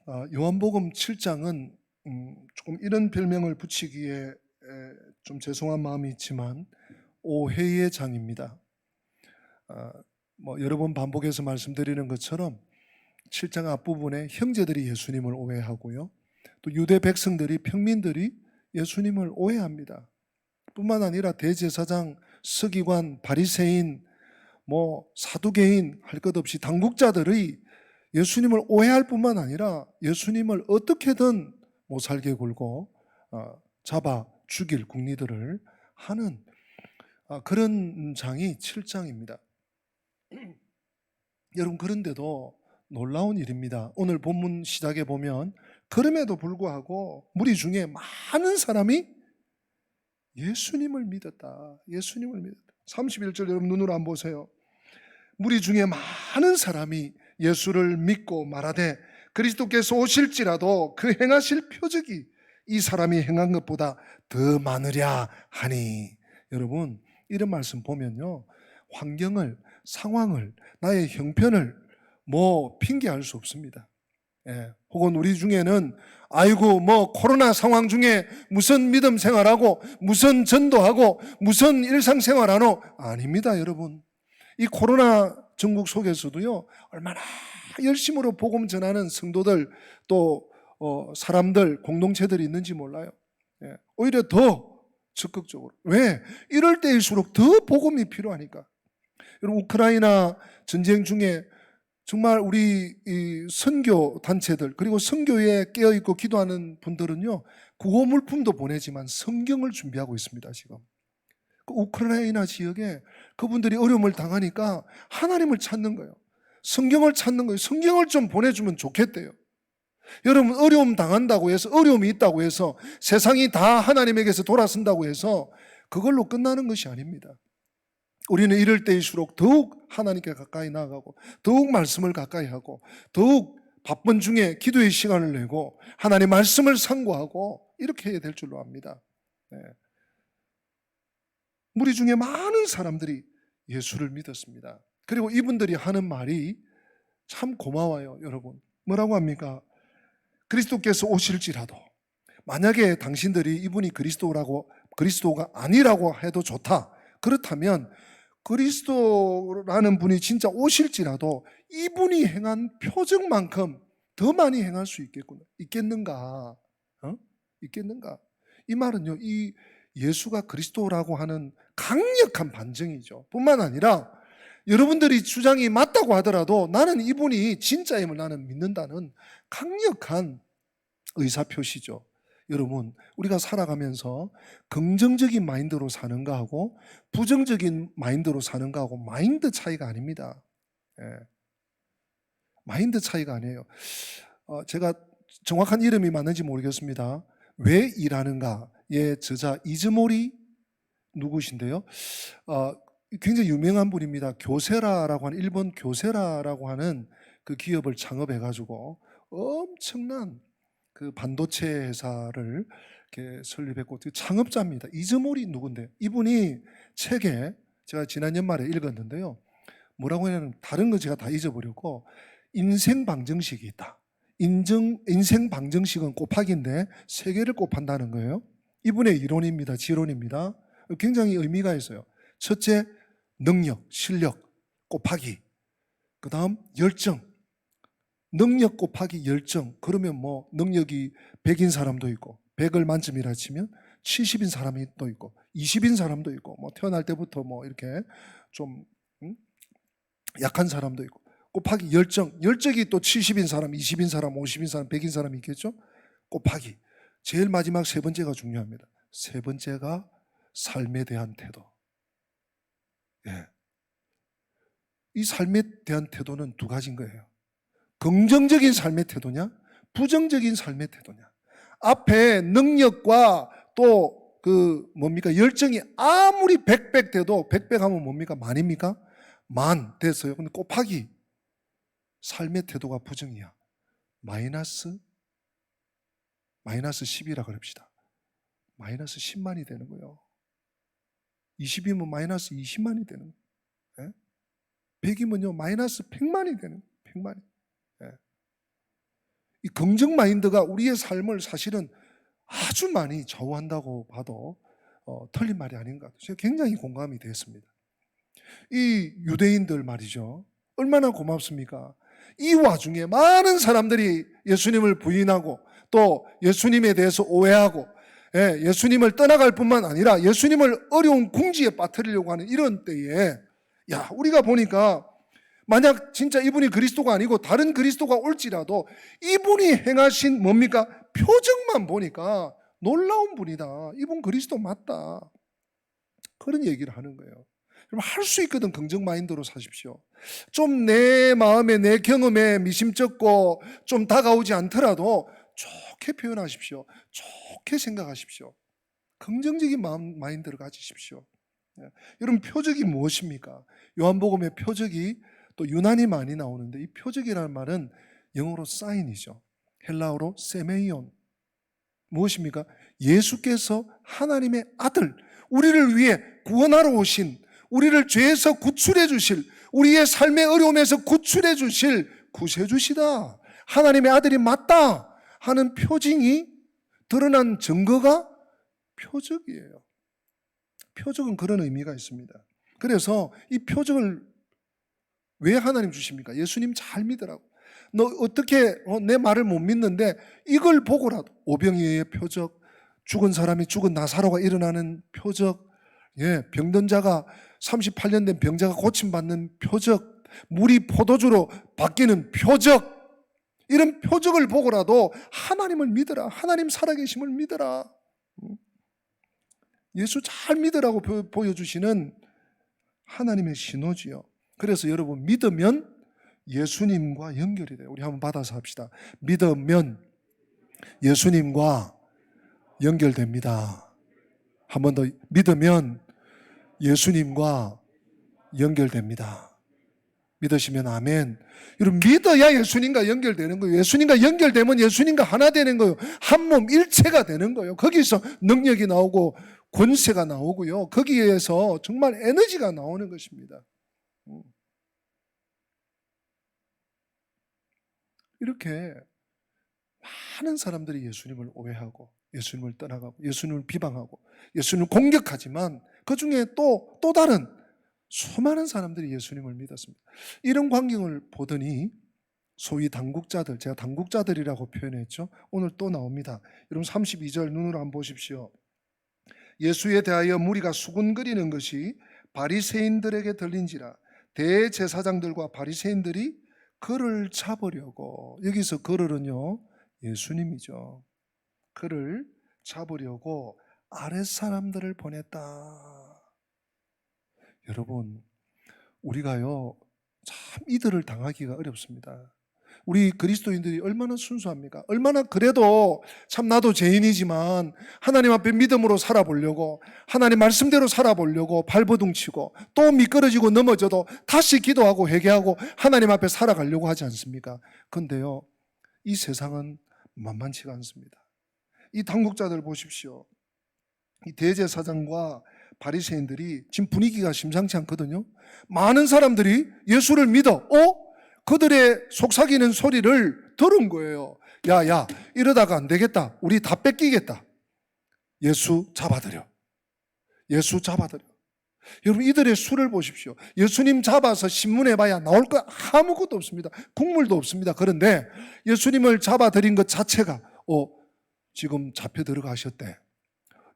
요한복음 7장은 조금 이런 별명을 붙이기에 좀 죄송한 마음이 있지만 오해의 장입니다. 여러 번 반복해서 말씀드리는 것처럼 7장 앞부분에 형제들이 예수님을 오해하고요, 또 유대 백성들이, 평민들이 예수님을 오해합니다. 뿐만 아니라 대제사장, 서기관, 바리새인, 사두개인 할 것 없이 당국자들이 예수님을 오해할 뿐만 아니라 예수님을 어떻게든 못살게 굴고 잡아 죽일 궁리들을 하는 그런 장이 7장입니다. 여러분, 그런데도 놀라운 일입니다. 오늘 본문 시작에 보면 그럼에도 불구하고 무리 중에 많은 사람이 예수님을 믿었다. 예수님을 믿었다. 31절 여러분 눈으로 한번 보세요. 무리 중에 많은 사람이 예수를 믿고 말하되 그리스도께서 오실지라도 그 행하실 표적이 이 사람이 행한 것보다 더 많으랴 하니. 여러분, 이런 말씀 보면요, 환경을, 상황을, 나의 형편을 핑계할 수 없습니다. 혹은 우리 중에는 아이고 코로나 상황 중에 무슨 믿음 생활하고 무슨 전도하고 무슨 일상생활하노? 아닙니다, 여러분. 이 코로나 전국 속에서도요, 얼마나 열심으로 복음 전하는 성도들, 또 사람들, 공동체들이 있는지 몰라요. 오히려 더 적극적으로. 왜? 이럴 때일수록 더 복음이 필요하니까. 여러분, 우크라이나 전쟁 중에 정말 우리 이 선교 단체들, 그리고 선교에 깨어있고 기도하는 분들은요, 구호 물품도 보내지만 성경을 준비하고 있습니다. 지금 그 우크라이나 지역에 그분들이 어려움을 당하니까 하나님을 찾는 거예요. 성경을 찾는 거예요. 성경을 좀 보내주면 좋겠대요. 여러분, 어려움 당한다고 해서, 어려움이 있다고 해서 세상이 다 하나님에게서 돌아선다고 해서 그걸로 끝나는 것이 아닙니다. 우리는 이럴 때일수록 더욱 하나님께 가까이 나아가고, 더욱 말씀을 가까이 하고, 더욱 바쁜 중에 기도의 시간을 내고 하나님의 말씀을 상고하고 이렇게 해야 될 줄로 압니다. 무리 중에 많은 사람들이 예수를 믿었습니다. 그리고 이분들이 하는 말이 참 고마워요, 여러분. 뭐라고 합니까? 그리스도께서 오실지라도, 만약에 당신들이 이분이 그리스도가 아니라고 해도 좋다. 그렇다면 그리스도라는 분이 진짜 오실지라도 이분이 행한 표적만큼 더 많이 행할 수 있겠는가? 있겠는가? 이 말은요, 이 예수가 그리스도라고 하는 강력한 반증이죠. 뿐만 아니라 여러분들이 주장이 맞다고 하더라도 나는 이분이 진짜임을 나는 믿는다는 강력한 의사표시죠. 여러분, 우리가 살아가면서 긍정적인 마인드로 사는 거하고 부정적인 마인드로 사는 거하고 마인드 차이가 아닙니다. 마인드 차이가 아니에요. 제가 정확한 이름이 맞는지 모르겠습니다. 왜 일하는가의 저자 이즈모리 누구신데요? 굉장히 유명한 분입니다. 교세라라고 하는, 일본 교세라라고 하는 그 기업을 창업해가지고 엄청난 그 반도체 회사를 이렇게 설립했고 창업자입니다. 이즈모리 누군데? 이분이 책에 제가 지난 연말에 읽었는데요, 뭐라고 하냐면, 다른 거 제가 다 잊어버렸고, 인생 방정식이 있다. 인생 방정식은 곱하기인데 3개를 곱한다는 거예요. 이분의 이론입니다. 지론입니다. 굉장히 의미가 있어요. 첫째, 능력, 실력 곱하기, 그 다음 열정. 능력 곱하기 열정. 그러면 능력이 100인 사람도 있고, 100을 만점이라 치면 70인 사람이 또 있고, 20인 사람도 있고, 태어날 때부터 이렇게 좀 약한 사람도 있고, 곱하기 열정. 열정이 또 70인 사람, 20인 사람, 50인 사람, 100인 사람이 있겠죠? 곱하기. 제일 마지막 3번째가 중요합니다. 3번째가 삶에 대한 태도. 이 삶에 대한 태도는 2가지인 거예요. 긍정적인 삶의 태도냐, 부정적인 삶의 태도냐. 앞에 능력과 또 열정이 아무리 100 돼도, 100 하면 뭡니까? 만입니까? 만 됐어요. 근데 곱하기 삶의 태도가 부정이야. 마이너스 10이라 그럽시다. 마이너스 10만이 되는 거예요. 20이면 마이너스 20만이 되는 거예요. 100이면요 마이너스 100만이 되는 거예요. 100만이. 이 긍정 마인드가 우리의 삶을 사실은 아주 많이 좌우한다고 봐도 틀린 말이 아닌 것 같아요. 제가 굉장히 공감이 됐습니다. 이 유대인들 말이죠. 얼마나 고맙습니까? 이 와중에 많은 사람들이 예수님을 부인하고 또 예수님에 대해서 오해하고 예수님을 떠나갈 뿐만 아니라 예수님을 어려운 궁지에 빠뜨리려고 하는 이런 때에 우리가 보니까 만약 진짜 이분이 그리스도가 아니고 다른 그리스도가 올지라도 이분이 행하신 뭡니까? 표정만 보니까 놀라운 분이다. 이분 그리스도 맞다. 그런 얘기를 하는 거예요. 여러분 할 수 있거든. 긍정 마인드로 사십시오. 좀 내 마음에 내 경험에 미심쩍고 좀 다가오지 않더라도 좋게 표현하십시오. 좋게 생각하십시오. 긍정적인 마인드를 가지십시오. 여러분 표적이 무엇입니까? 요한복음의 표적이 또 유난히 많이 나오는데 이 표적이라는 말은 영어로 사인이죠. 헬라어로 세메이온. 무엇입니까? 예수께서 하나님의 아들, 우리를 위해 구원하러 오신, 우리를 죄에서 구출해 주실, 우리의 삶의 어려움에서 구출해 주실 구세주시다. 하나님의 아들이 맞다 하는 표징이 드러난 증거가 표적이에요. 표적은 그런 의미가 있습니다. 그래서 이 표적을 왜 하나님 주십니까? 예수님 잘 믿으라고. 너 어떻게 내 말을 못 믿는데 이걸 보고라도 오병이어의 표적, 죽은 사람이 죽은 나사로가 일어나는 표적, 병든 자가 38년 된 병자가 고침받는 표적, 물이 포도주로 바뀌는 표적, 이런 표적을 보고라도 하나님을 믿어라. 하나님 살아계심을 믿어라. 예수 잘 믿으라고 보여주시는 하나님의 신호지요. 그래서 여러분 믿으면 예수님과 연결이 돼요. 우리 한번 받아서 합시다. 믿으면 예수님과 연결됩니다. 한 번 더 믿으면 예수님과 연결됩니다. 믿으시면 아멘. 여러분 믿어야 예수님과 연결되는 거예요. 예수님과 연결되면 예수님과 하나 되는 거예요. 한 몸 일체가 되는 거예요. 거기서 능력이 나오고 권세가 나오고요. 거기에서 정말 에너지가 나오는 것입니다. 이렇게 많은 사람들이 예수님을 오해하고 예수님을 떠나가고 예수님을 비방하고 예수님을 공격하지만 그중에 또 다른 수많은 사람들이 예수님을 믿었습니다. 이런 광경을 보더니 소위 당국자들, 제가 당국자들이라고 표현했죠. 오늘 또 나옵니다. 여러분 32절 눈으로 한번 보십시오. 예수에 대하여 무리가 수군거리는 것이 바리새인들에게 들린지라 대제사장들과 바리새인들이 그를 잡으려고, 여기서 그를은요 예수님이죠. 그를 잡으려고 아랫사람들을 보냈다. 여러분 우리가요 참 이들을 당하기가 어렵습니다. 우리 그리스도인들이 얼마나 순수합니까? 얼마나 그래도 참 나도 죄인이지만 하나님 앞에 믿음으로 살아보려고, 하나님 말씀대로 살아보려고 발버둥치고 또 미끄러지고 넘어져도 다시 기도하고 회개하고 하나님 앞에 살아가려고 하지 않습니까? 그런데요 이 세상은 만만치가 않습니다. 이 당국자들 보십시오. 이 대제사장과 바리새인들이 지금 분위기가 심상치 않거든요. 많은 사람들이 예수를 믿어 그들의 속삭이는 소리를 들은 거예요. 야 이러다가 안 되겠다. 우리 다 뺏기겠다. 예수 잡아들여. 예수 잡아들여. 여러분 이들의 수를 보십시오. 예수님 잡아서 신문해봐야 나올 거 아무것도 없습니다. 국물도 없습니다. 그런데 예수님을 잡아들인 것 자체가 지금 잡혀 들어가셨대.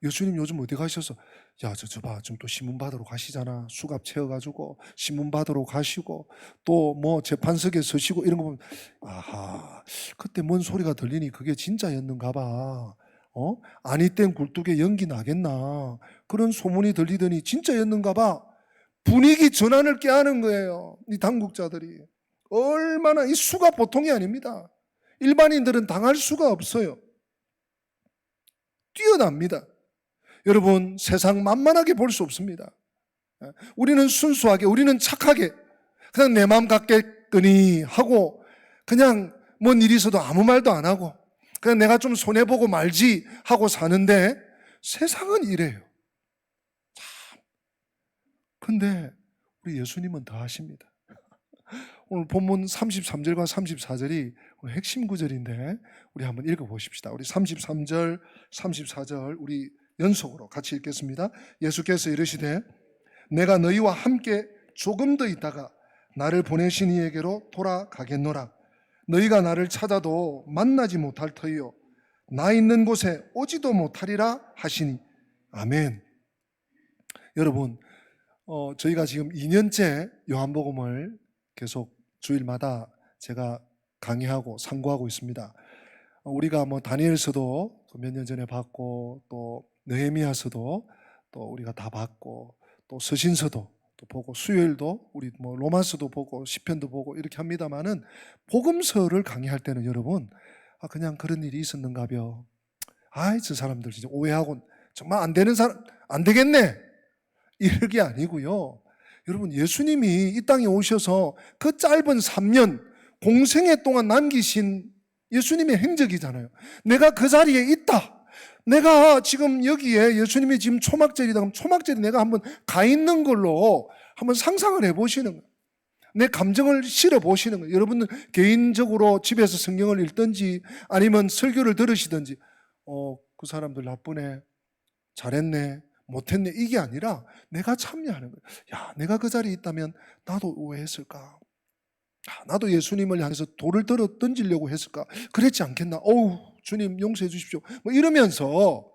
예수님 요즘 어디 가셔서 저 봐, 좀 또 신문 받으러 가시잖아. 수갑 채워가지고 신문 받으러 가시고 또 뭐 재판석에 서시고 이런 거 보면 아하, 그때 뭔 소리가 들리니 그게 진짜였는가 봐. 아니 땐 굴뚝에 연기 나겠나. 그런 소문이 들리더니 진짜였는가 봐. 분위기 전환을 깨하는 거예요. 이 당국자들이. 얼마나, 이 수가 보통이 아닙니다. 일반인들은 당할 수가 없어요. 뛰어납니다. 여러분 세상 만만하게 볼 수 없습니다. 우리는 순수하게, 우리는 착하게 그냥 내 마음 같겠거니 하고 그냥 뭔 일이 있어도 아무 말도 안 하고 그냥 내가 좀 손해보고 말지 하고 사는데 세상은 이래요. 참. 근데 우리 예수님은 더 하십니다. 오늘 본문 33절과 34절이 오늘 핵심 구절인데 우리 한번 읽어보십시다. 우리 33절, 34절 우리 연속으로 같이 읽겠습니다. 예수께서 이르시되 내가 너희와 함께 조금 더 있다가 나를 보내신 이에게로 돌아가겠노라. 너희가 나를 찾아도 만나지 못할 터이요 나 있는 곳에 오지도 못하리라 하시니. 아멘. 여러분, 저희가 지금 2년째 요한복음을 계속 주일마다 제가 강의하고 상고하고 있습니다. 우리가 뭐 다니엘서도 몇 년 전에 봤고, 또 느헤미야서도 또 우리가 다 봤고, 또 서신서도 또 보고, 수요일도 우리 뭐 로마서도 보고 시편도 보고 이렇게 합니다만은, 복음서를 강의할 때는 여러분, 그냥 그런 일이 있었는가벼, 저 사람들 진짜 오해하고 정말 안 되는 사람, 안 되겠네, 이게 아니고요. 여러분, 예수님이 이 땅에 오셔서 그 짧은 3년 공생애 동안 남기신 예수님의 행적이잖아요. 내가 그 자리에 있다. 내가 지금 여기에 예수님이 지금 초막절이다. 그럼 초막절에 내가 한번 가 있는 걸로 한번 상상을 해보시는 거예요. 내 감정을 실어 보시는 거예요. 여러분은 개인적으로 집에서 성경을 읽든지 아니면 설교를 들으시든지, 그 사람들 나쁘네, 잘했네, 못했네, 이게 아니라 내가 참여하는 거예요. 야, 내가 그 자리에 있다면 나도 왜 했을까? 나도 예수님을 향해서 돌을 들어 던지려고 했을까? 그랬지 않겠나? 주님 용서해 주십시오. 뭐 이러면서,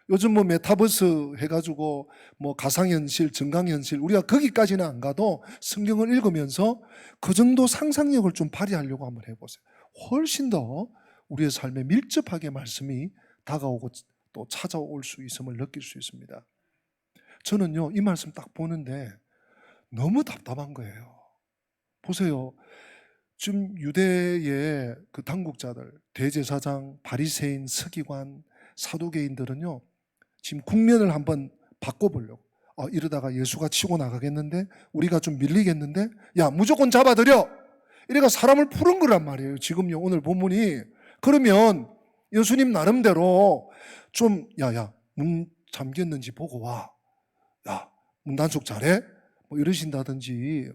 요즘 뭐 메타버스 해가지고 뭐 가상현실, 증강현실, 우리가 거기까지는 안 가도 성경을 읽으면서 그 정도 상상력을 좀 발휘하려고 한번 해보세요. 훨씬 더 우리의 삶에 밀접하게 말씀이 다가오고 또 찾아올 수 있음을 느낄 수 있습니다. 저는요, 이 말씀 딱 보는데 너무 답답한 거예요. 보세요. 지금 유대의 그 당국자들, 대제사장, 바리새인, 서기관, 사두개인들은요, 지금 국면을 한번 바꿔보려고, 이러다가 예수가 치고 나가겠는데, 우리가 좀 밀리겠는데, 야, 무조건 잡아들여, 이래가 사람을 푸른 거란 말이에요. 지금요, 오늘 본문이. 그러면 예수님 나름대로 좀, 문 잠겼는지 보고 와, 야, 문 단속 잘해? 뭐 이러신다든지,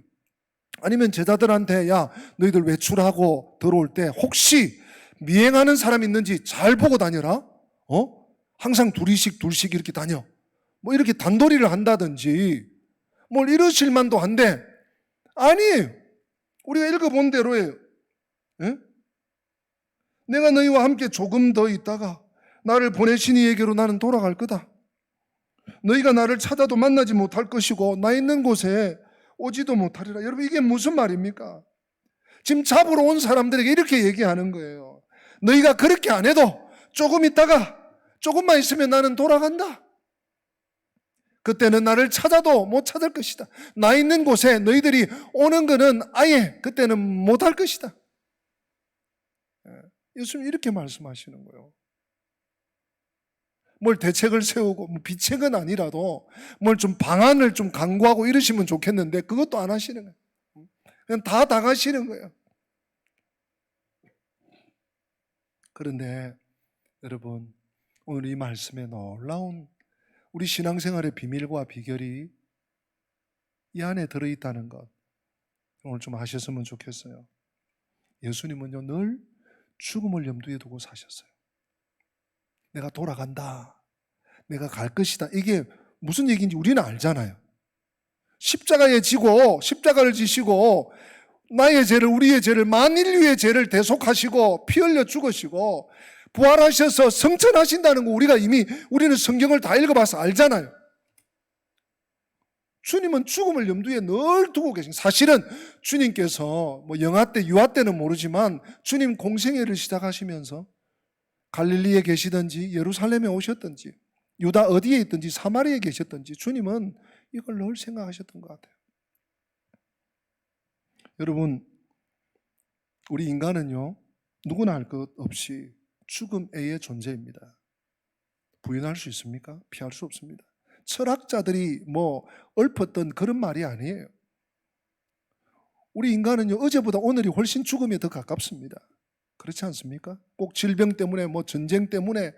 아니면 제자들한테, 야, 너희들 외출하고 들어올 때 혹시 미행하는 사람 있는지 잘 보고 다녀라. 항상 둘씩 이렇게 다녀. 뭐 이렇게 단도리를 한다든지, 뭘 이러실 만도 한데, 아니에요. 우리가 읽어본 대로예요. 예? 내가 너희와 함께 조금 더 있다가 나를 보내신 이에게로 나는 돌아갈 거다. 너희가 나를 찾아도 만나지 못할 것이고 나 있는 곳에 오지도 못하리라. 여러분, 이게 무슨 말입니까? 지금 잡으러 온 사람들에게 이렇게 얘기하는 거예요. 너희가 그렇게 안 해도 조금 있다가, 조금만 있으면 나는 돌아간다. 그때는 나를 찾아도 못 찾을 것이다. 나 있는 곳에 너희들이 오는 거는 아예 그때는 못할 것이다. 예수님 이렇게 말씀하시는 거예요. 뭘 대책을 세우고, 뭐 비책은 아니라도 뭘 좀 방안을 좀 강구하고 이러시면 좋겠는데 그것도 안 하시는 거예요. 그냥 다 당하시는 거예요. 그런데 여러분, 오늘 이 말씀에 놀라운 우리 신앙생활의 비밀과 비결이 이 안에 들어있다는 것, 오늘 좀 아셨으면 좋겠어요. 예수님은요, 늘 죽음을 염두에 두고 사셨어요. 내가 돌아간다, 내가 갈 것이다, 이게 무슨 얘기인지 우리는 알잖아요. 십자가에 지고, 십자가를 지시고 나의 죄를, 우리의 죄를, 만인류의 죄를 대속하시고 피 흘려 죽으시고 부활하셔서 성천하신다는 거 우리는 성경을 다 읽어봐서 알잖아요. 주님은 죽음을 염두에 늘 두고 계신, 사실은 주님께서 뭐 영아 때, 유아 때는 모르지만 주님 공생애를 시작하시면서 갈릴리에 계시든지 예루살렘에 오셨든지 유다 어디에 있든지 사마리아에 계셨든지 주님은 이걸 늘 생각하셨던 것 같아요. 여러분, 우리 인간은요, 누구나 할 것 없이 죽음의 존재입니다. 부인할 수 있습니까? 피할 수 없습니다. 철학자들이 뭐 읊었던 그런 말이 아니에요. 우리 인간은요, 어제보다 오늘이 훨씬 죽음에 더 가깝습니다. 그렇지 않습니까? 꼭 질병 때문에, 뭐 전쟁 때문에,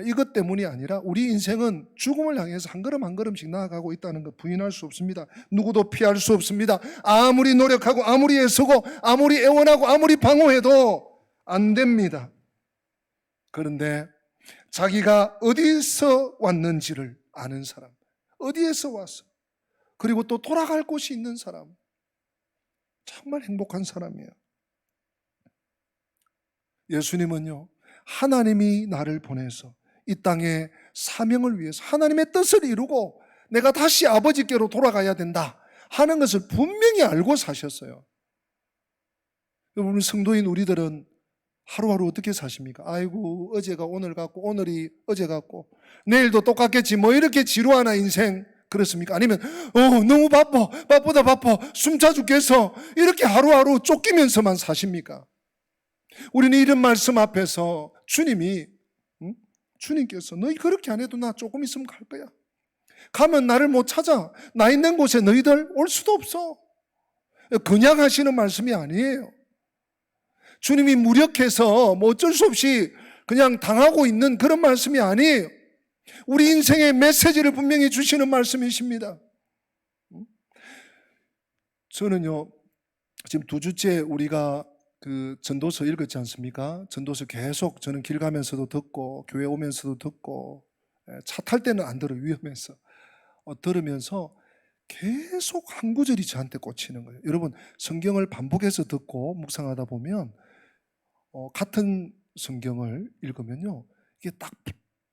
이것 때문이 아니라 우리 인생은 죽음을 향해서 한 걸음 한 걸음씩 나아가고 있다는 것 부인할 수 없습니다. 누구도 피할 수 없습니다. 아무리 노력하고 아무리 애쓰고 아무리 애원하고 아무리 방어해도 안 됩니다. 그런데 자기가 어디서 왔는지를 아는 사람, 어디에서 왔어, 그리고 또 돌아갈 곳이 있는 사람, 정말 행복한 사람이에요. 예수님은요, 하나님이 나를 보내서 이 땅의 사명을 위해서 하나님의 뜻을 이루고 내가 다시 아버지께로 돌아가야 된다 하는 것을 분명히 알고 사셨어요. 여러분, 성도인 우리들은 하루하루 어떻게 사십니까? 아이고, 어제가 오늘 같고 오늘이 어제 같고 내일도 똑같겠지 뭐 이렇게 지루하나 인생, 그렇습니까? 아니면 너무 바쁘다 바빠 숨차 죽겠어 이렇게 하루하루 쫓기면서만 사십니까? 우리는 이런 말씀 앞에서 주님께서 너희 그렇게 안 해도 나 조금 있으면 갈 거야. 가면 나를 못 찾아. 나 있는 곳에 너희들 올 수도 없어. 그냥 하시는 말씀이 아니에요. 주님이 무력해서 뭐 어쩔 수 없이 그냥 당하고 있는 그런 말씀이 아니에요. 우리 인생의 메시지를 분명히 주시는 말씀이십니다. 저는요, 지금 2주째 우리가 그 전도서 읽었지 않습니까? 전도서 계속 저는 길 가면서도 듣고 교회 오면서도 듣고 차 탈 때는 안 들어요. 위험해서. 들으면서 계속 한 구절이 저한테 꽂히는 거예요. 여러분, 성경을 반복해서 듣고 묵상하다 보면 같은 성경을 읽으면요, 이게 딱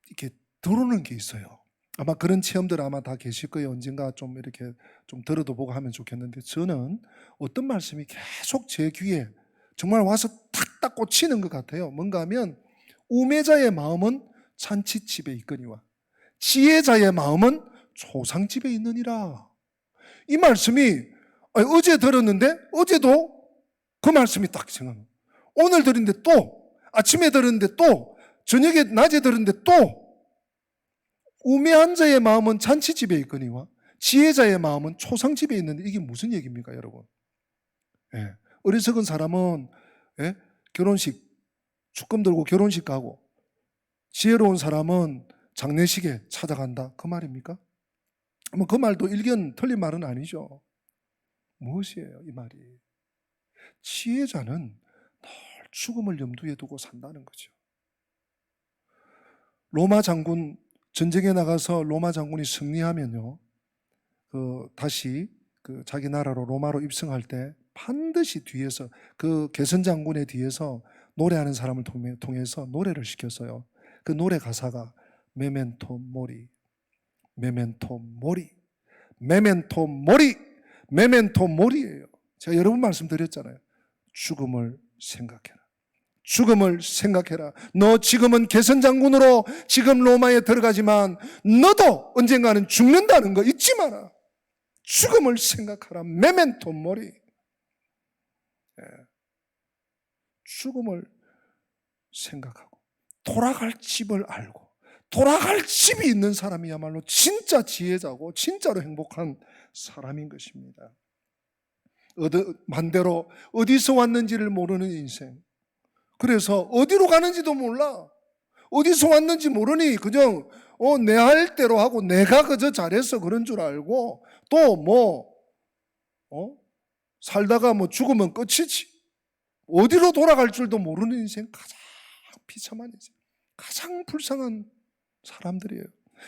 이렇게 들어오는 게 있어요. 아마 그런 체험들 아마 다 계실 거예요. 언젠가 좀 이렇게 좀 들어도 보고 하면 좋겠는데, 저는 어떤 말씀이 계속 제 귀에 정말 와서 탁탁 꽂히는 것 같아요. 뭔가 하면 우매자의 마음은 잔치집에 있거니와 지혜자의 마음은 초상집에 있느니라. 이 말씀이 어제 들었는데 어제도 그 말씀이 딱 생각나요. 오늘 들었는데 또 아침에 들었는데 또 저녁에 낮에 들었는데 또 우매한 자의 마음은 잔치집에 있거니와 지혜자의 마음은 초상집에 있는데, 이게 무슨 얘기입니까, 여러분? 예. 어리석은 사람은 결혼식 축금 들고 결혼식 가고 지혜로운 사람은 장례식에 찾아간다, 그 말입니까? 뭐 그 말도 일견 틀린 말은 아니죠. 무엇이에요, 이 말이? 지혜자는 늘 죽음을 염두에 두고 산다는 거죠. 로마 장군, 전쟁에 나가서 로마 장군이 승리하면요, 다시 자기 나라로 로마로 입성할 때 반드시 뒤에서 그 개선 장군의 뒤에서 노래하는 사람을 통해서 노래를 시켰어요. 그 노래 가사가 메멘토 모리, 메멘토 모리, 메멘토 모리, 메멘토 모리예요. 제가 여러 번 말씀드렸잖아요. 죽음을 생각해라. 죽음을 생각해라. 너 지금은 개선 장군으로 지금 로마에 들어가지만 너도 언젠가는 죽는다는 거 잊지 마라. 죽음을 생각하라. 메멘토 모리. 죽음을 생각하고 돌아갈 집을 알고 돌아갈 집이 있는 사람이야말로 진짜 지혜자고 진짜로 행복한 사람인 것입니다. 반대로 어디서 왔는지를 모르는 인생, 그래서 어디로 가는지도 몰라. 어디서 왔는지 모르니 그냥 내 할 대로 하고 내가 그저 잘해서 그런 줄 알고 또 살다가 죽으면 끝이지. 어디로 돌아갈 줄도 모르는 인생, 가장 비참한 인생, 가장 불쌍한 사람들이에요.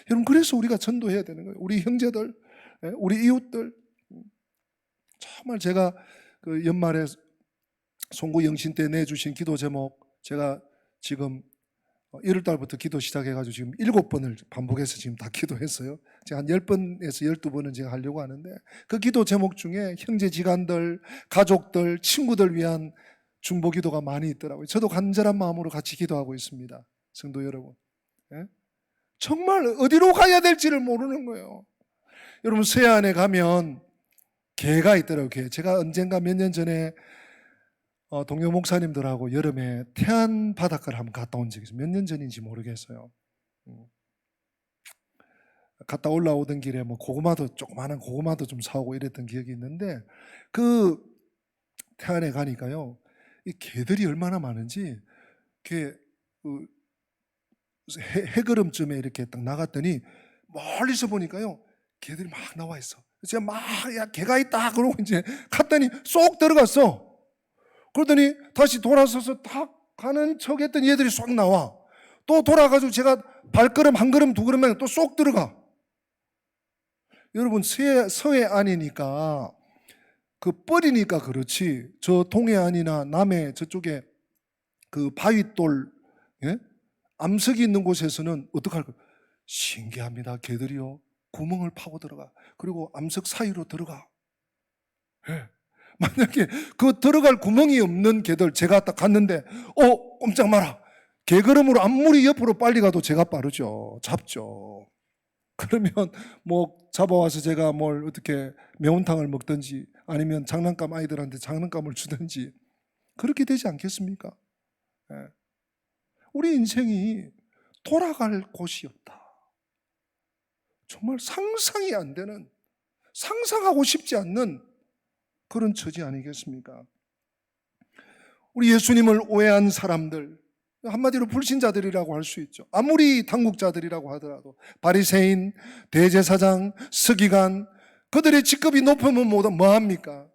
여러분, 그래서 우리가 전도해야 되는 거예요. 우리 형제들, 우리 이웃들. 정말 제가 그 연말에 송구 영신 때 내주신 기도 제목, 제가 지금 1월달부터 기도 시작해가지고 지금 7번을 반복해서 지금 다 기도했어요. 제가 한 10번에서 12번은 제가 하려고 하는데, 그 기도 제목 중에 형제 지간들, 가족들, 친구들 위한 중보 기도가 많이 있더라고요. 저도 간절한 마음으로 같이 기도하고 있습니다. 성도 여러분, 정말 어디로 가야 될지를 모르는 거예요. 여러분, 서해안에 가면 개가 있더라고요. 개. 제가 언젠가 몇 년 전에 동료 목사님들하고 여름에 태안 바닷가를 한번 갔다 온 적이 있어요. 몇 년 전인지 모르겠어요. 갔다 올라오던 길에 고구마도, 조그마한 고구마도 좀 사오고 이랬던 기억이 있는데, 그 태안에 가니까요, 이 개들이 얼마나 많은지, 해걸음쯤에 이렇게 딱 나갔더니 멀리서 보니까요, 개들이 막 나와 있어. 제가 야, 개가 있다 그러고 이제 갔더니 쏙 들어갔어. 그러더니 다시 돌아서서 딱 가는 척 했더니 얘들이 쏙 나와. 또 돌아가지고 제가 발걸음 한 걸음 두 걸음만 또 쏙 들어가. 여러분 서해안이니까 그 뻘이니까 그렇지, 저 동해안이나 남해 저쪽에 그 바윗돌, 예? 암석이 있는 곳에서는 어떡할까? 신기합니다. 개들이요 구멍을 파고 들어가. 그리고 암석 사이로 들어가. 예. 만약에 그 들어갈 구멍이 없는 개들, 제가 딱 갔는데 꼼짝 마라, 개걸음으로 아무리 옆으로 빨리 가도 제가 빠르죠. 잡죠. 그러면 뭐 잡아와서 제가 뭘 어떻게 매운탕을 먹든지 아니면 장난감 아이들한테 장난감을 주든지 그렇게 되지 않겠습니까? 예. 우리 인생이 돌아갈 곳이 없다. 정말 상상이 안 되는, 상상하고 싶지 않는 그런 처지 아니겠습니까? 우리 예수님을 오해한 사람들, 한마디로 불신자들이라고 할 수 있죠. 아무리 당국자들이라고 하더라도 바리새인, 대제사장, 서기관, 그들의 직급이 높으면 뭐합니까?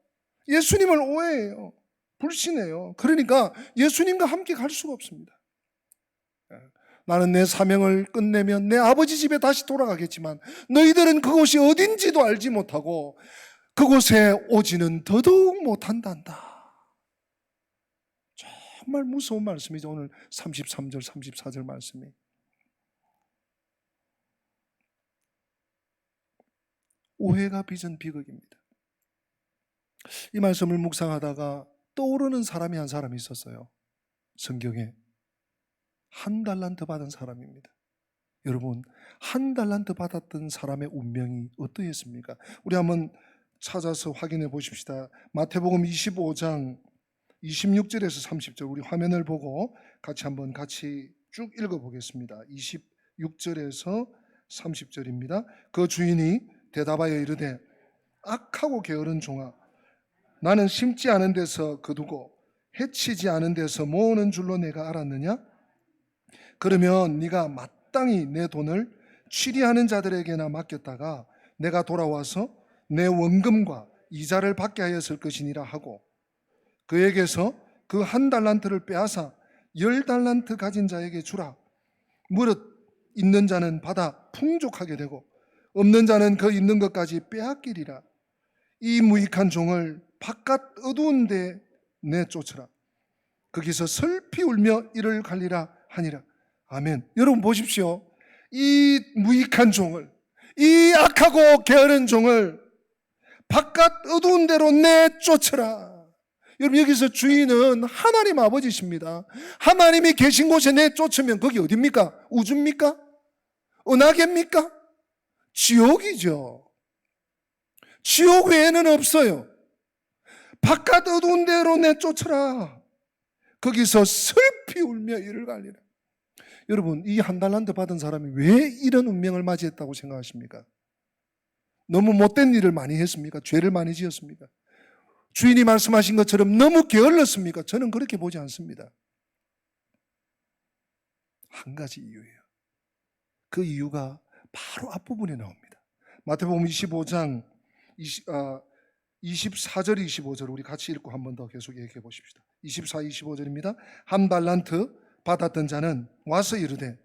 예수님을 오해해요. 불신해요. 그러니까 예수님과 함께 갈 수가 없습니다. 나는 내 사명을 끝내면 내 아버지 집에 다시 돌아가겠지만 너희들은 그곳이 어딘지도 알지 못하고 그곳에 오지는 더더욱 못한단다. 정말 무서운 말씀이죠. 오늘 33절 34절 말씀이. 오해가 빚은 비극입니다. 이 말씀을 묵상하다가 떠오르는 사람이 한 사람이 있었어요. 성경에 한 달란트 받은 사람입니다. 여러분, 한 달란트 받았던 사람의 운명이 어떠했습니까? 우리 한번 찾아서 확인해 보십시다. 마태복음 25장 26절에서 30절, 우리 화면을 보고 같이 쭉 읽어보겠습니다. 26절에서 30절입니다. 그 주인이 대답하여 이르되 악하고 게으른 종아, 나는 심지 않은 데서 거두고 해치지 않은 데서 모으는 줄로 내가 알았느냐? 그러면 네가 마땅히 내 돈을 취리하는 자들에게나 맡겼다가 내가 돌아와서 내 원금과 이자를 받게 하였을 것이니라 하고, 그에게서 그 한 달란트를 빼앗아 10달란트 가진 자에게 주라. 무릇 있는 자는 받아 풍족하게 되고 없는 자는 그 있는 것까지 빼앗기리라. 이 무익한 종을 바깥 어두운 데 내쫓으라. 거기서 슬피 울며 이를 갈리라 하니라. 아멘. 여러분 보십시오. 이 무익한 종을, 이 악하고 게으른 종을 바깥 어두운 데로 내쫓으라. 여러분, 여기서 주인은 하나님 아버지십니다. 하나님이 계신 곳에 내쫓으면 거기 어딥니까? 우주입니까? 은하계입니까? 지옥이죠. 지옥 외에는 없어요. 바깥 어두운 데로 내쫓으라. 거기서 슬피 울며 이를 갈리라. 여러분, 이 한 달란트 받은 사람이 왜 이런 운명을 맞이했다고 생각하십니까? 너무 못된 일을 많이 했습니까? 죄를 많이 지었습니까? 주인이 말씀하신 것처럼 너무 게을렀습니까? 저는 그렇게 보지 않습니다. 한 가지 이유예요. 그 이유가 바로 앞부분에 나옵니다. 마태복음 25장 24절 25절 우리 같이 읽고 한 번 더 계속 얘기해 보십시다. 24, 25절입니다. 한 달란트 받았던 자는 와서 이르되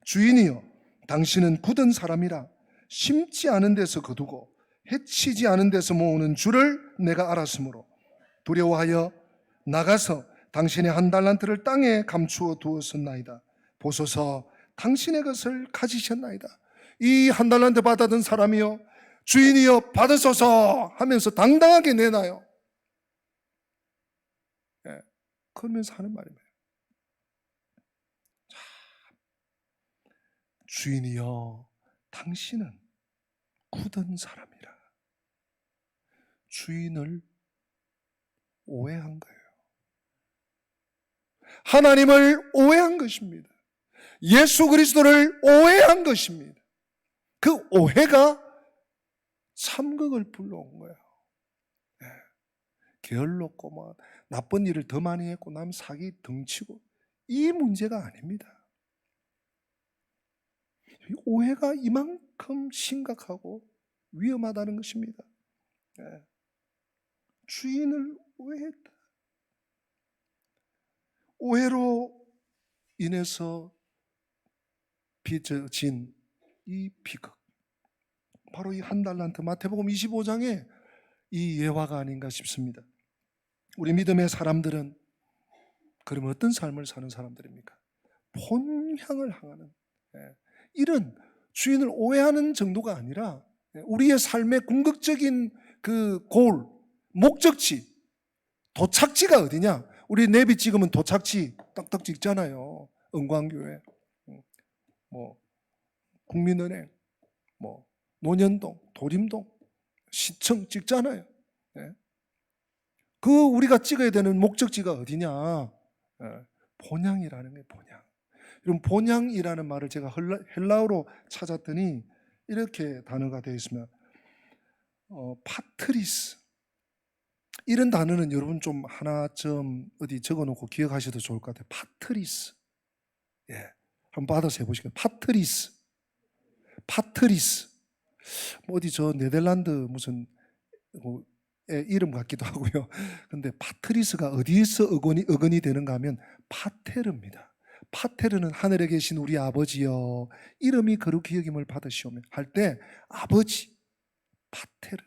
주인이여, 당신은 굳은 사람이라 심지 않은 데서 거두고 해치지 않은 데서 모으는 줄을 내가 알았으므로 두려워하여 나가서 당신의 한 달란트를 땅에 감추어 두었었나이다. 보소서, 당신의 것을 가지셨나이다. 이 한 달란트 받았던 사람이요, 주인이여 받으소서 하면서 당당하게 내놔요. 예, 그러면서 하는 말입니다. 주인이여, 당신은 굳은 사람이라. 주인을 오해한 거예요. 하나님을 오해한 것입니다. 예수 그리스도를 오해한 것입니다. 그 오해가 참극을 불러온 거예요. 네. 게을렀고 뭐 나쁜 일을 더 많이 했고 남 사기 덩치고, 이 문제가 아닙니다. 오해가 이만큼 심각하고 위험하다는 것입니다. 네. 주인을 오해했다. 오해로 인해서 빚어진 이 비극, 바로 이 한 달란트, 마태복음 25장에 이 예화가 아닌가 싶습니다. 우리 믿음의 사람들은 그럼 어떤 삶을 사는 사람들입니까? 본향을 향하는, 이런 주인을 오해하는 정도가 아니라 우리의 삶의 궁극적인 그 골, 목적지, 도착지가 어디냐? 우리 내비 찍으면 도착지 딱딱 찍잖아요. 은광교회, 뭐 국민은행, 뭐 논현동, 도림동, 시청 찍잖아요. 그 우리가 찍어야 되는 목적지가 어디냐? 본향이라는 거예요. 본향. 이런 본향이라는 말을 제가 헬라어로 찾았더니 이렇게 단어가 되어 있으면 파트리스, 이런 단어는 여러분 좀 하나 좀 어디 적어놓고 기억하셔도 좋을 것 같아요. 파트리스. 한번 받아서 해보시겠어요? 파트리스. 뭐 어디 저 네덜란드 무슨 이름 같기도 하고요. 근데 파트리스가 어디에서 어근이 되는가 하면 파테르입니다. 파테르는 하늘에 계신 우리 아버지여, 이름이 거룩히 여김을 받으시오며 할 때 아버지, 파테르,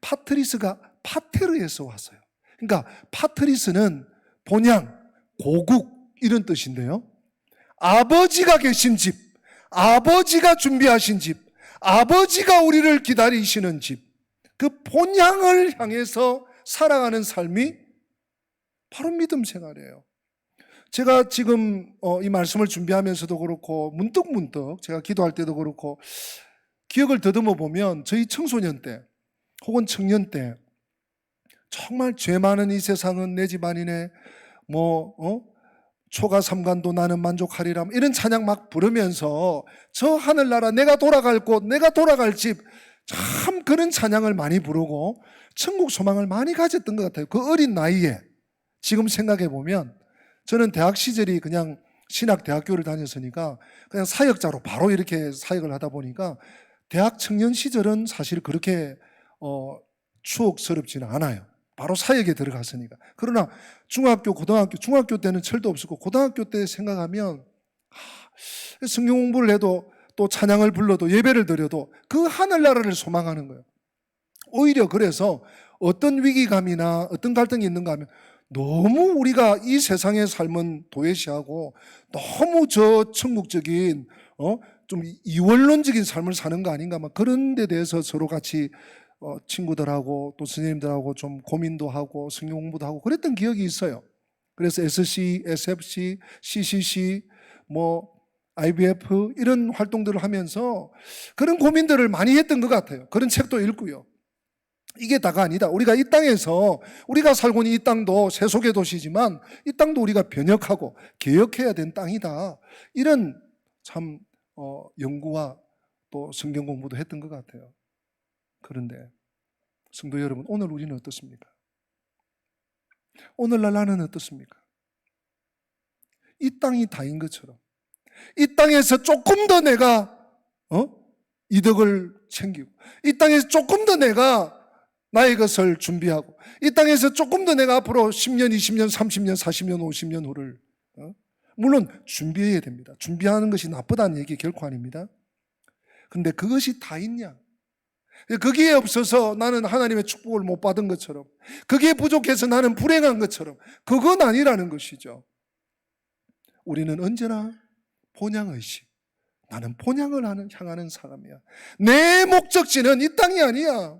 파트리스가 파테르에서 왔어요. 그러니까 파트리스는 본향, 고국 이런 뜻인데요. 아버지가 계신 집, 아버지가 준비하신 집, 아버지가 우리를 기다리시는 집, 그 본향을 향해서 살아가는 삶이 바로 믿음 생활이에요. 제가 지금 이 말씀을 준비하면서도 그렇고 문득 제가 기도할 때도 그렇고 기억을 더듬어 보면 저희 청소년 때 혹은 청년 때 정말 죄 많은 이 세상은 내 집 아니네, 초가 삼간도 나는 만족하리라, 이런 찬양 막 부르면서 저 하늘나라, 내가 돌아갈 곳, 내가 돌아갈 집, 참 그런 찬양을 많이 부르고 천국 소망을 많이 가졌던 것 같아요. 그 어린 나이에. 지금 생각해 보면 저는 대학 시절이 그냥 신학대학교를 다녔으니까 그냥 사역자로 바로 이렇게 사역을 하다 보니까 대학 청년 시절은 사실 그렇게 추억스럽지는 않아요. 바로 사역에 들어갔으니까. 그러나 중학교 때는 철도 없었고 고등학교 때 생각하면 성경 공부를 해도 또 찬양을 불러도 예배를 드려도 그 하늘나라를 소망하는 거예요. 오히려 그래서 어떤 위기감이나 어떤 갈등이 있는가 하면 너무 우리가 이 세상의 삶은 도외시하고 너무 저 천국적인 좀 이원론적인 삶을 사는 거 아닌가, 막 그런 데 대해서 서로 같이 친구들하고 또 선생님들하고 좀 고민도 하고 성경 공부도 하고 그랬던 기억이 있어요. 그래서 SC, SFC, CCC, IBF 이런 활동들을 하면서 그런 고민들을 많이 했던 것 같아요. 그런 책도 읽고요. 이게 다가 아니다. 우리가 이 땅에서 우리가 살고 있는 이 땅도 세속의 도시지만 이 땅도 우리가 변혁하고 개혁해야 되는 땅이다. 이런 참 연구와 또 성경 공부도 했던 것 같아요. 그런데 성도 여러분, 오늘 우리는 어떻습니까? 오늘날 나는 어떻습니까? 이 땅이 다인 것처럼 이 땅에서 조금 더 내가 이득을 챙기고, 이 땅에서 조금 더 내가 나의 것을 준비하고, 이 땅에서 조금 더 내가 앞으로 10년, 20년, 30년, 40년, 50년 후를 물론 준비해야 됩니다. 준비하는 것이 나쁘다는 얘기 결코 아닙니다. 근데 그것이 다 있냐? 거기에 없어서 나는 하나님의 축복을 못 받은 것처럼, 거기에 부족해서 나는 불행한 것처럼, 그건 아니라는 것이죠. 우리는 언제나 본향의식, 나는 본향을 향하는 사람이야. 내 목적지는 이 땅이 아니야.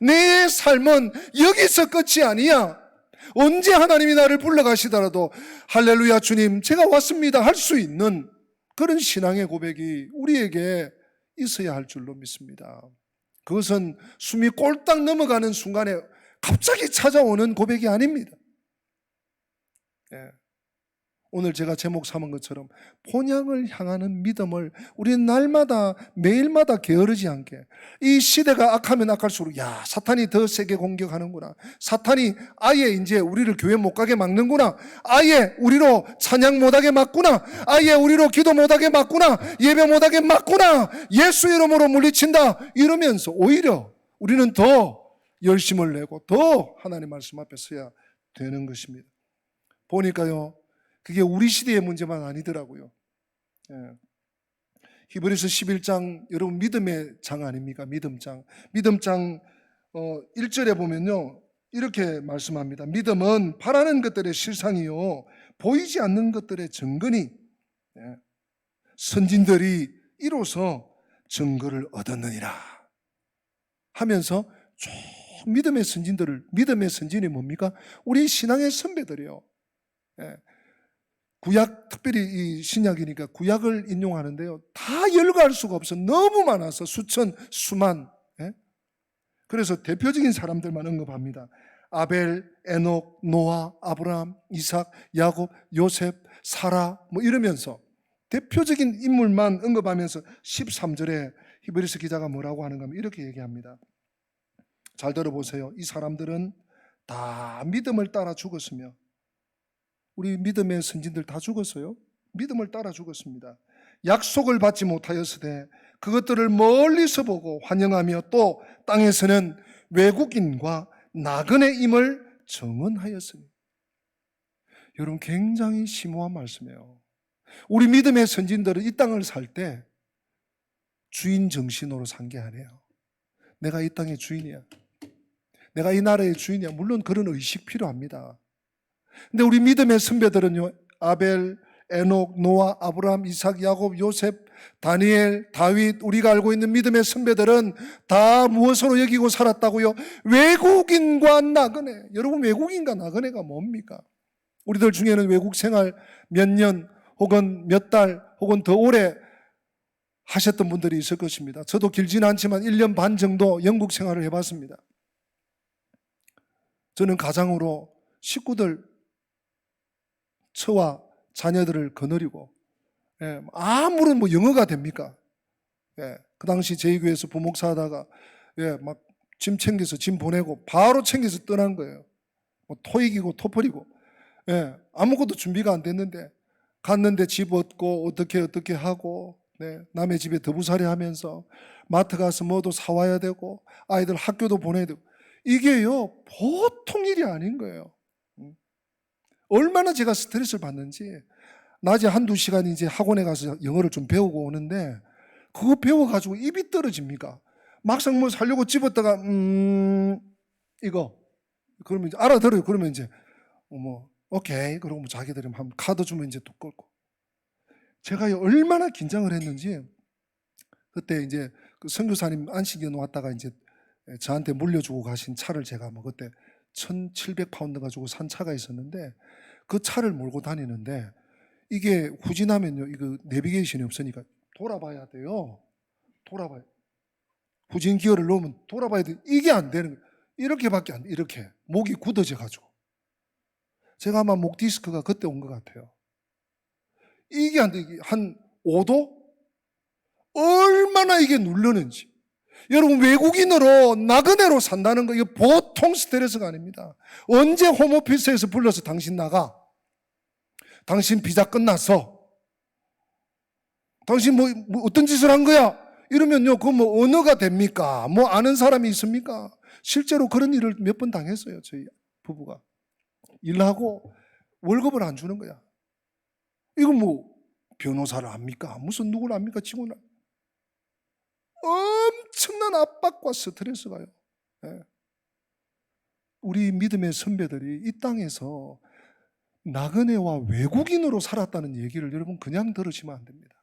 내 삶은 여기서 끝이 아니야. 언제 하나님이 나를 불러가시더라도 할렐루야 주님 제가 왔습니다 할 수 있는 그런 신앙의 고백이 우리에게 있어야 할 줄로 믿습니다. 그것은 숨이 꼴딱 넘어가는 순간에 갑자기 찾아오는 고백이 아닙니다. 오늘 제가 제목 삼은 것처럼 본향을 향하는 믿음을 우리는 날마다 매일마다 게으르지 않게, 이 시대가 악하면 악할수록 사탄이 더 세게 공격하는구나, 사탄이 아예 이제 우리를 교회 못 가게 막는구나, 아예 우리로 찬양 못하게 막구나, 아예 우리로 기도 못하게 막구나, 예배 못하게 막구나, 예수 이름으로 물리친다, 이러면서 오히려 우리는 더 열심을 내고 더 하나님 말씀 앞에 서야 되는 것입니다. 보니까요, 그게 우리 시대의 문제만 아니더라고요. 예. 히브리서 11장, 여러분 믿음의 장 아닙니까? 믿음장. 믿음장 1절에 보면요, 이렇게 말씀합니다. 믿음은 바라는 것들의 실상이요 보이지 않는 것들의 증거니, 예, 선진들이 이로써 증거를 얻었느니라 하면서 쭉 믿음의 선진이 뭡니까? 우리 신앙의 선배들이요. 예. 구약, 특별히 이 신약이니까 구약을 인용하는데요, 다 열거할 수가 없어. 너무 많아서 수천, 수만. 예? 그래서 대표적인 사람들만 언급합니다. 아벨, 에녹, 노아, 아브라함, 이삭, 야곱, 요셉, 사라 뭐 이러면서 대표적인 인물만 언급하면서 13절에 히브리서 기자가 뭐라고 하는가 하면 이렇게 얘기합니다. 잘 들어보세요. 이 사람들은 다 믿음을 따라 죽었으며, 우리 믿음의 선진들 다 죽었어요. 믿음을 따라 죽었습니다. 약속을 받지 못하였으되 그것들을 멀리서 보고 환영하며 또 땅에서는 외국인과 나그네임을 증언하였으니. 여러분, 굉장히 심오한 말씀이에요. 우리 믿음의 선진들은 이 땅을 살 때 주인 정신으로 산 게 아니에요. 내가 이 땅의 주인이야, 내가 이 나라의 주인이야. 물론 그런 의식 필요합니다. 근데 우리 믿음의 선배들은요, 아벨, 에녹, 노아, 아브라함, 이삭, 야곱, 요셉, 다니엘, 다윗, 우리가 알고 있는 믿음의 선배들은 다 무엇으로 여기고 살았다고요? 외국인과 나그네. 여러분, 외국인과 나그네가 뭡니까? 우리들 중에는 외국 생활 몇 년 혹은 몇 달 혹은 더 오래 하셨던 분들이 있을 것입니다. 저도 길지는 않지만 1년 반 정도 영국 생활을 해봤습니다. 저는 가장으로 식구들, 처와 자녀들을 거느리고, 예, 아무런 뭐 영어가 됩니까? 예, 그 당시 저희 교회에서 부목사 하다가, 예, 막 짐 챙겨서 짐 보내고 바로 챙겨서 떠난 거예요. 뭐 토익이고 토플이고, 예, 아무것도 준비가 안 됐는데 갔는데 집 얻고 어떻게 하고, 네, 남의 집에 더부살이 하면서 마트 가서 뭐도 사와야 되고 아이들 학교도 보내야 되고, 이게요 보통 일이 아닌 거예요. 얼마나 제가 스트레스를 받는지. 낮에 한두 시간 이제 학원에 가서 영어를 좀 배우고 오는데 그거 배워가지고 입이 떨어집니까? 막상 뭐 살려고 집었다가 이거 그러면 이제 알아들어요. 그러면 이제 뭐 오케이 그러고 뭐 자기들이 한 카드 주면 이제 또 끊고. 제가 얼마나 긴장을 했는지. 그때 이제 그 선교사님 안식년 왔다가 이제 저한테 물려주고 가신 차를 제가 뭐 그때 1,700파운드 가지고 산 차가 있었는데, 그 차를 몰고 다니는데 이게 후진하면요, 이거 내비게이션이 없으니까 돌아봐야 돼요. 돌아봐야. 후진 기어를 넣으면 돌아봐야 돼. 이게 안 되는 거예요. 이렇게밖에 안 돼. 이렇게 목이 굳어져 가지고. 제가 아마 목 디스크가 그때 온 것 같아요. 이게 안 돼. 한 5도? 얼마나 이게 누르는지. 여러분, 외국인으로 나그네로 산다는 거 이거 보통 스트레스가 아닙니다. 언제 홈오피스에서 불러서 당신 나가? 당신 비자 끝났어? 당신 뭐 어떤 짓을 한 거야? 이러면요, 그거 뭐 언어가 됩니까? 뭐 아는 사람이 있습니까? 실제로 그런 일을 몇 번 당했어요. 저희 부부가 일하고 월급을 안 주는 거야. 이거 뭐 변호사를 압니까? 무슨 누구를 압니까? 직원을. 엄청난 압박과 스트레스가요. 네. 우리 믿음의 선배들이 이 땅에서 나그네와 외국인으로 살았다는 얘기를 여러분 그냥 들으시면 안 됩니다.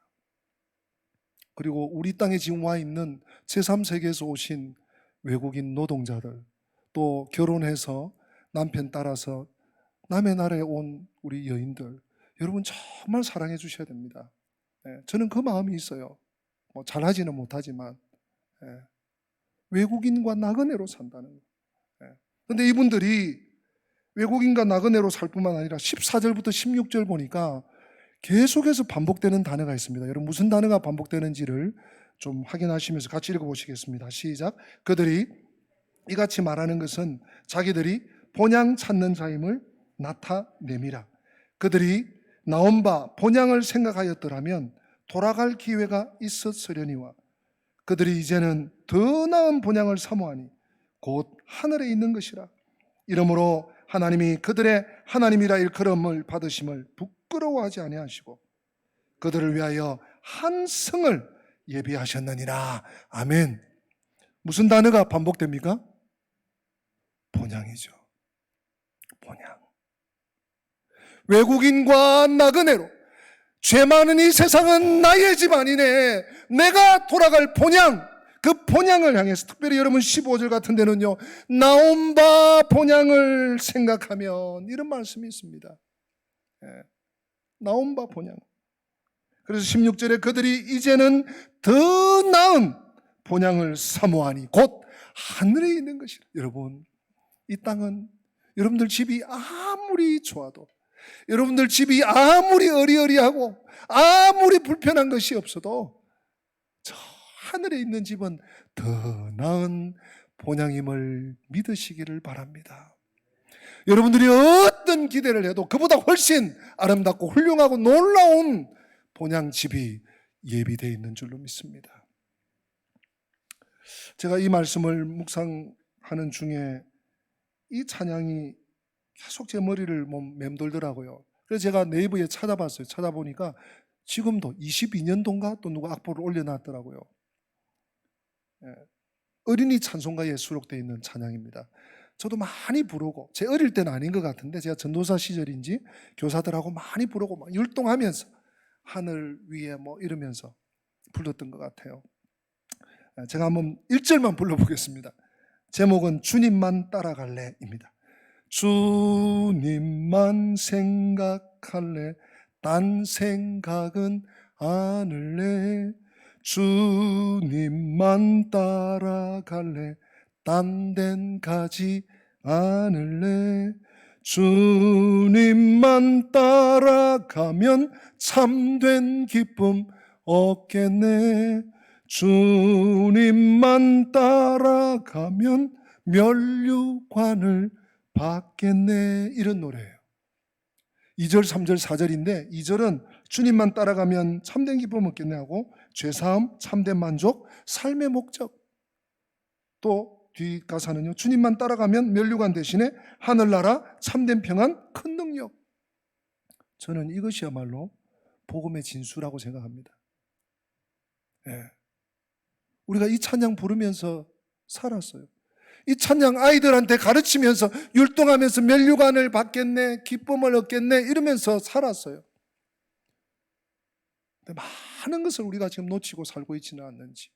그리고 우리 땅에 지금 와 있는 제3세계에서 오신 외국인 노동자들, 또 결혼해서 남편 따라서 남의 나라에 온 우리 여인들, 여러분 정말 사랑해 주셔야 됩니다. 네, 저는 그 마음이 있어요. 뭐 잘하지는 못하지만, 네, 외국인과 나그네로 산다는 거예요. 네. 그런데 이분들이 외국인과 나그네로 살 뿐만 아니라 14절부터 16절 보니까 계속해서 반복되는 단어가 있습니다. 여러분 무슨 단어가 반복되는지를 좀 확인하시면서 같이 읽어보시겠습니다. 시작. 그들이 이같이 말하는 것은 자기들이 본향 찾는 자임을 나타내미라. 그들이 나온 바 본향을 생각하였더라면 돌아갈 기회가 있었으려니와 그들이 이제는 더 나은 본향을 사모하니 곧 하늘에 있는 것이라. 이러므로 하나님이 그들의 하나님이라 일컬음을 받으심을 부끄러워하지 아니하시고 그들을 위하여 한 성을 예비하셨느니라. 아멘. 무슨 단어가 반복됩니까? 본향이죠. 본향. 외국인과 나그네로 죄 많은 이 세상은 나의 집안이네. 내가 돌아갈 본향, 그 본향을 향해서 특별히 여러분 15절 같은 데는요, 나온 바 본향을 생각하면 이런 말씀이 있습니다. 나온 바 본향. 그래서 16절에 그들이 이제는 더 나은 본향을 사모하니 곧 하늘에 있는 것이라. 여러분, 이 땅은 여러분들 집이 아무리 좋아도, 여러분들 집이 아무리 어리어리하고 아무리 불편한 것이 없어도 저 하늘에 있는 집은 더 나은 본향임을 믿으시기를 바랍니다. 여러분들이 어떤 기대를 해도 그보다 훨씬 아름답고 훌륭하고 놀라운 본향집이 예비되어 있는 줄로 믿습니다. 제가 이 말씀을 묵상하는 중에 이 찬양이 계속 제 머리를 맴돌더라고요. 그래서 제가 네이버에 찾아봤어요. 찾아보니까 지금도 22년도인가 또 누가 악보를 올려놨더라고요. 어린이 찬송가에 수록되어 있는 찬양입니다. 저도 많이 부르고, 제 어릴 때는 아닌 것 같은데 제가 전도사 시절인지 교사들하고 많이 부르고 막 율동하면서 하늘 위에 이러면서 불렀던 것 같아요. 제가 한번 1절만 불러보겠습니다. 제목은 주님만 따라갈래입니다. 주님만 생각할래, 딴 생각은 않을래. 주님만 따라갈래, 딴 데는 가지 않을래. 주님만 따라가면 참된 기쁨 얻겠네. 주님만 따라가면 면류관을 받겠네. 이런 노래예요. 2절, 3절, 4절인데 2절은 주님만 따라가면 참된 기쁨 얻겠네 하고 죄사함, 참된 만족, 삶의 목적. 또 뒷가사는요, 주님만 따라가면 면류관 대신에 하늘나라, 참된 평안, 큰 능력. 저는 이것이야말로 복음의 진수라고 생각합니다. 우리가 이 찬양 부르면서 살았어요. 이 찬양 아이들한테 가르치면서 율동하면서 면류관을 받겠네, 기쁨을 얻겠네 이러면서 살았어요. 근데 많은 것을 우리가 지금 놓치고 살고 있지는 않는지.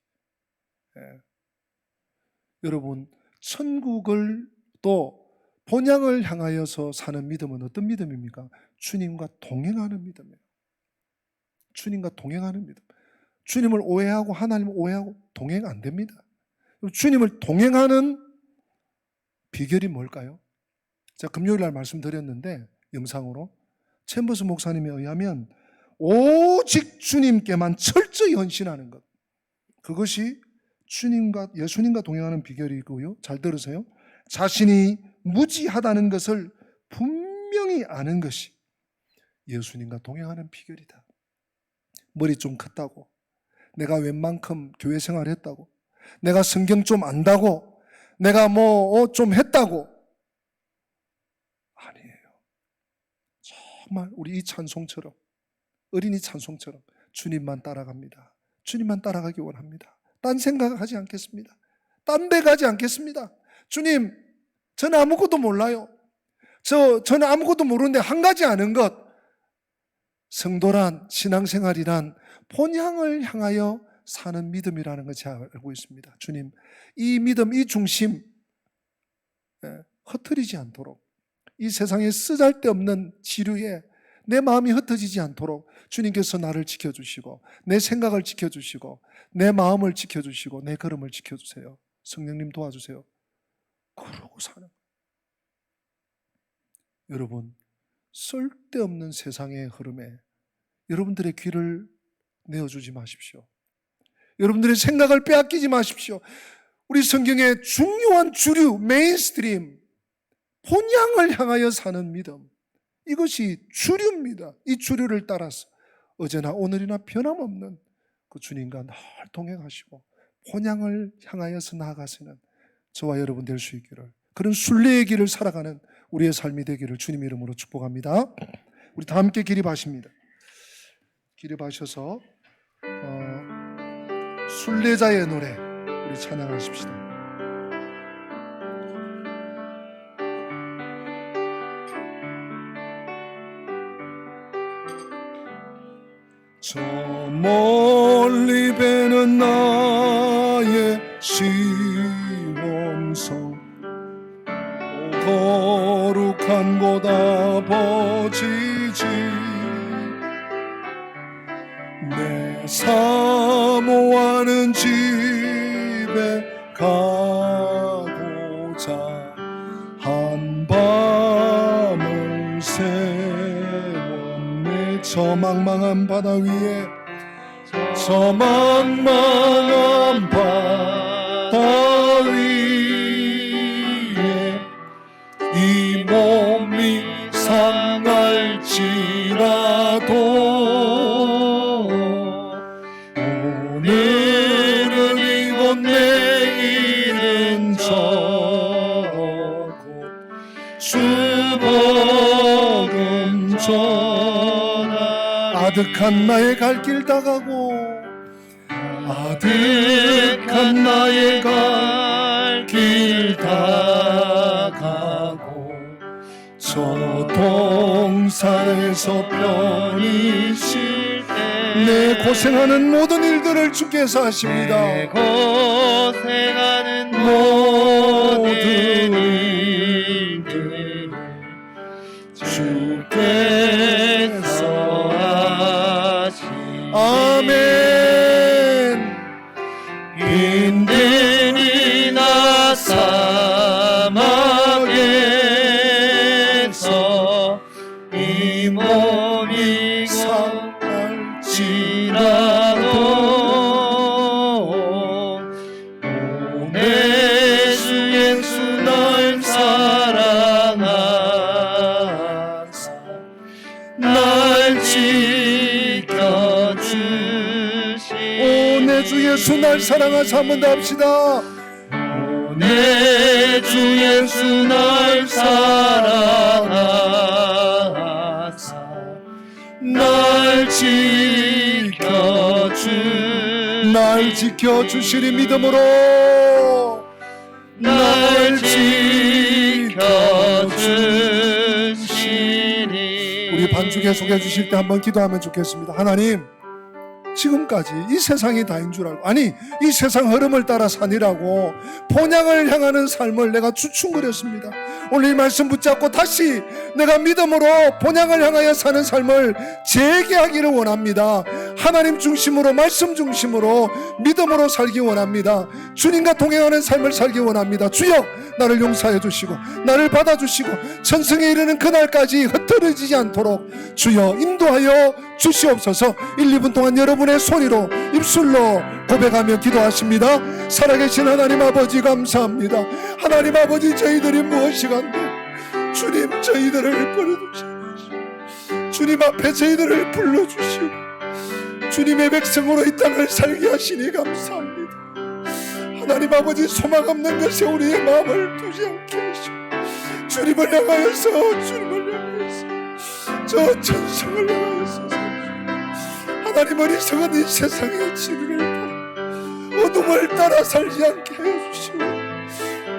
여러분, 천국을 또 본향을 향하여서 사는 믿음은 어떤 믿음입니까? 주님과 동행하는 믿음이에요. 주님과 동행하는 믿음. 주님을 오해하고 하나님을 오해하고 동행 안 됩니다. 주님을 동행하는 비결이 뭘까요? 제가 금요일 날 말씀드렸는데 영상으로 챔버스 목사님에 의하면 오직 주님께만 철저히 헌신하는 것, 그것이 예수님과 동행하는 비결이고요. 잘 들으세요. 자신이 무지하다는 것을 분명히 아는 것이 예수님과 동행하는 비결이다. 머리 좀 컸다고, 내가 웬만큼 교회 생활했다고, 내가 성경 좀 안다고, 내가 좀 했다고. 아니에요. 정말 우리 이 찬송처럼, 어린이 찬송처럼 주님만 따라갑니다. 주님만 따라가기 원합니다. 딴 생각하지 않겠습니다. 딴 데 가지 않겠습니다. 주님, 저는 아무것도 몰라요. 저는 아무것도 모르는데 한 가지 아는 것, 성도란, 신앙생활이란 본향을 향하여 사는 믿음이라는 걸 제가 알고 있습니다. 주님, 이 믿음, 이 중심 흩어지지 않도록, 이 세상에 쓰잘데없는 지류에 내 마음이 흩어지지 않도록 주님께서 나를 지켜주시고 내 생각을 지켜주시고 내 마음을 지켜주시고 내 걸음을 지켜주세요. 성령님 도와주세요. 그러고 사는. 여러분, 쓸데없는 세상의 흐름에 여러분들의 귀를 내어주지 마십시오. 여러분들의 생각을 빼앗기지 마십시오. 우리 성경의 중요한 주류, 메인스트림, 본향을 향하여 사는 믿음, 이것이 주류입니다. 이 주류를 따라서 어제나 오늘이나 변함없는 그 주님과 늘 동행하시고 본향을 향하여서 나아가시는 저와 여러분 될 수 있기를 그런 순례의 길을 살아가는 우리의 삶이 되기를 주님 이름으로 축복합니다. 우리 다 함께 기립하십니다. 기립하셔서 순례자의 노래 우리 찬양하십시다. 저 멀리 배는 나의 시온성 거룩한 곳 아버지지 내 사모하는 집에 가고자 한 밤을 세웠네 저 망망한 바다 위에 저 망망한 바다 위에 이 몸이 상할지라도 오늘은 이곳 내일은 저곳 수복음 전하 아득한 나의 갈 길 다가고 아득한 나의 갈 길 다가고 저 동산에서 편히 쉴 때 내 고생하는 모든 일들을 주께서 하십니다. 내 고생하는 모든 일들을 주께서 하십니다. 아멘. 빈들이나 사막에서 이 몸이 상할지라도 내 주 예수 날 사랑하사 날 지켜주시 내 주 예수 날 사랑하사 한번 더 합시다. 내 주 예수 날 사랑하사 날 지켜주시리 믿음으로 날 지켜주시리. 우리 반주 계속해 주실 때 한번 기도하면 좋겠습니다. 하나님 지금까지 이 세상이 다인 줄 알고 아니 이 세상 흐름을 따라 사니라고 본향을 향하는 삶을 내가 주춤거렸습니다. 오늘 이 말씀 붙잡고 다시 내가 믿음으로 본향을 향하여 사는 삶을 재개하기를 원합니다. 하나님 중심으로 말씀 중심으로 믿음으로 살기 원합니다. 주님과 동행하는 삶을 살기 원합니다. 주여 나를 용서해 주시고 나를 받아주시고 천승에 이르는 그날까지 흩어지지 않도록 주여 인도하여 주시옵소서. 1, 2분 동안 여러분의 소리로 입술로 고백하며 기도하십니다. 살아계신 하나님 아버지 감사합니다. 하나님 아버지 저희들이 무엇이 간데 주님 저희들을 버려두시고 주님 앞에 저희들을 불러주시고 주님의 백성으로 이 땅을 살게 하시니 감사합니다. 하나님 아버지 소망 없는 것에 우리의 마음을 두지 않게 하시고 주님을 향하여서 저 천성을 향하여서 하나님 어리석은 이 세상의 진리를 따라 어둠을 따라 살지 않게 해주시고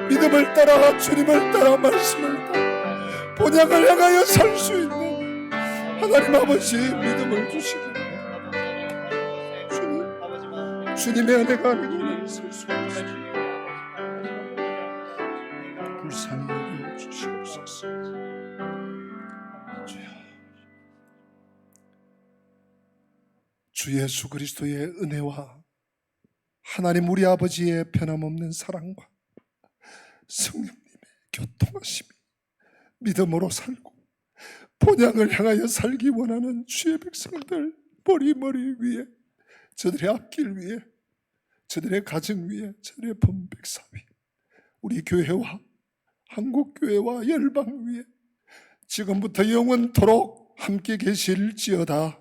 믿음을 따라 주님을 따라 말씀을 따라 본향을 향하여 살 수 있는 하나님 아버지 믿음을 주시고 주님의 은혜가 아니고는 있을 수 없습니다. 불쌍히 여겨 주시옵소서. 주 예수 그리스도의 은혜와 하나님 우리 아버지의 변함없는 사랑과 성령님의 교통하심이 믿음으로 살고 본향을 향하여 살기 원하는 주의 백성들 머리 위에 저들의 앞길 위에 저들의 가정 위에 저들의 본백사 위에 우리 교회와 한국교회와 열방 위에 지금부터 영원토록 함께 계실지어다.